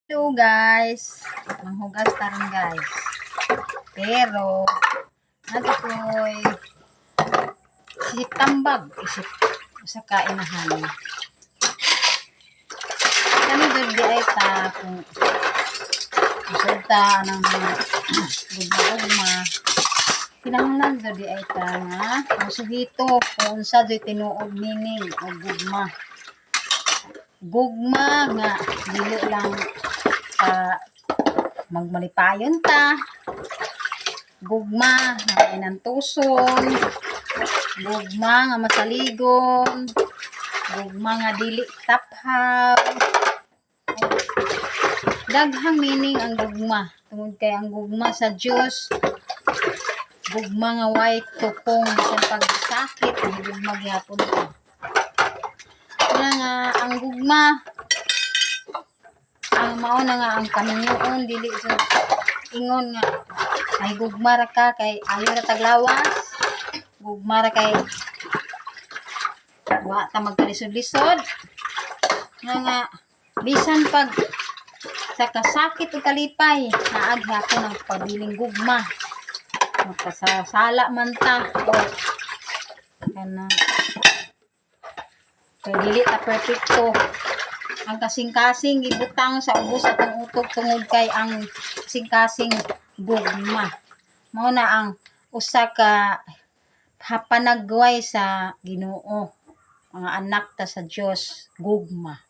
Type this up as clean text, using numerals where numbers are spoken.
Hello guys, manghugas taron guys. Pero nato ko'y isip tambag, isip sa kainahan. Kami doon di ay ta kung resulta ng gugma-gugma. Kinahanglan doon di ay ta nga musuhito kung sa do'y tinuod meaning o gugma. Gugma nga dili lang magmalipayon ta, gugma nga inantuson, gugma nga masaligon, gugma nga dili taphaw. Daghang meaning ang gugma tungod kay ang gugma sa Dios gugma nga way tukong sa pagsakit ang gugma gyapon ko. Kaya nga ang gugma ang mauna nga ang kaminyoon dili so ingon nga ay gugma ra ka kay ayo ra taglawas, gugma ra kay wa ta magkalisod-lisod nga bisan pag sa kasakit o kalipay naag hapon ang pabiling gugma magkasala man ta o kana kay dili ta perfecto ang kasing-kasing gibutang sa ubos atong utok tungod kay ang kasing-kasing gugma mao na ang usa ka hapanagway sa Ginoo mga anak ta sa Dios gugma.